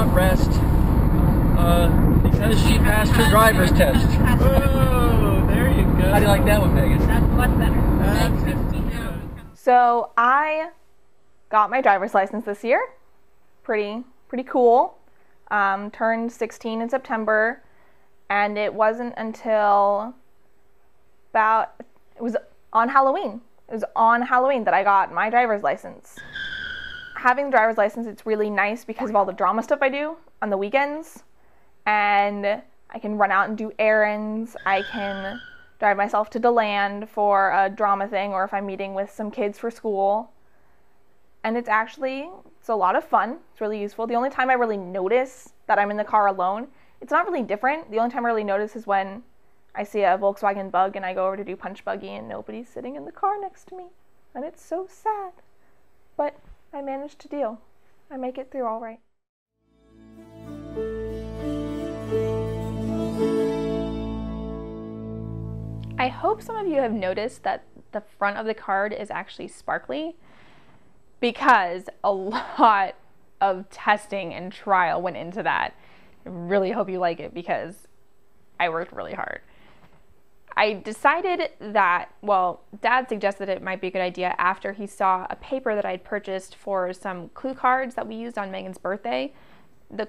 not rest because she passed her driver's test. Oh, there you go. How do you like that one, Megan? That's much better. So I got my driver's license this year. Pretty cool. Turned 16 in September, and it wasn't until it was on Halloween. It was on Halloween that I got my driver's license. Having the driver's license, it's really nice because of all the drama stuff I do on the weekends, and I can run out and do errands. I can drive myself to DeLand for a drama thing, or if I'm meeting with some kids for school. And it's a lot of fun. It's really useful. The only time I really notice that I'm in the car alone, it's not really different. The only time I really notice is when I see a Volkswagen Bug and I go over to do punch buggy and nobody's sitting in the car next to me. And it's so sad. But I managed to deal. I make it through all right. I hope some of you have noticed that the front of the card is actually sparkly, because a lot of testing and trial went into that. I really hope you like it because I worked really hard. I decided that, well, Dad suggested it might be a good idea after he saw a paper that I'd purchased for some clue cards that we used on Megan's birthday. The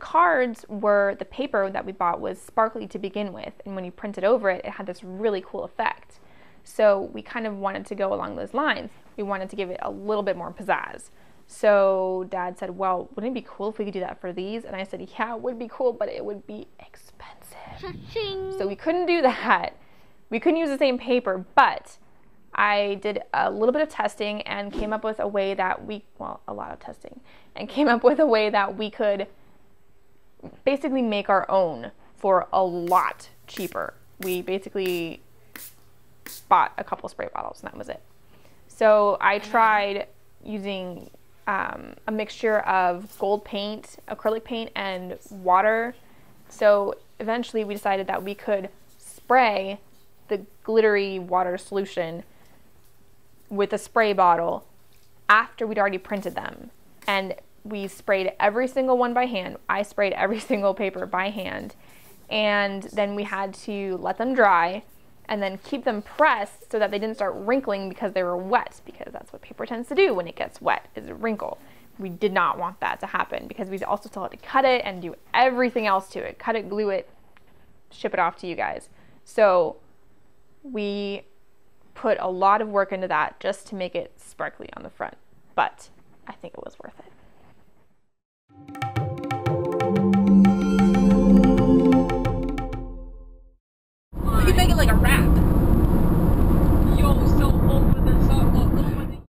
paper that we bought was sparkly to begin with, and when you printed over it, it had this really cool effect. So we kind of wanted to go along those lines. We wanted to give it a little bit more pizzazz. So Dad said, well, wouldn't it be cool if we could do that for these? And I said, yeah, it would be cool, but it would be expensive. So we couldn't do that. We couldn't use the same paper, but I did a little bit of testing and came up with a way that a lot of testing, and came up with a way that we could basically make our own for a lot cheaper. We basically bought a couple spray bottles and that was it. So I tried using a mixture of gold paint, acrylic paint, and water. So eventually we decided that we could spray the glittery water solution with a spray bottle after we'd already printed them. And we sprayed every single one by hand. I sprayed every single paper by hand. And then we had to let them dry and then keep them pressed so that they didn't start wrinkling because they were wet, because that's what paper tends to do when it gets wet, is wrinkle. We did not want that to happen because we also still had to cut it and do everything else to it. Cut it, glue it, ship it off to you guys. So we put a lot of work into that just to make it sparkly on the front, but I think it was worth it.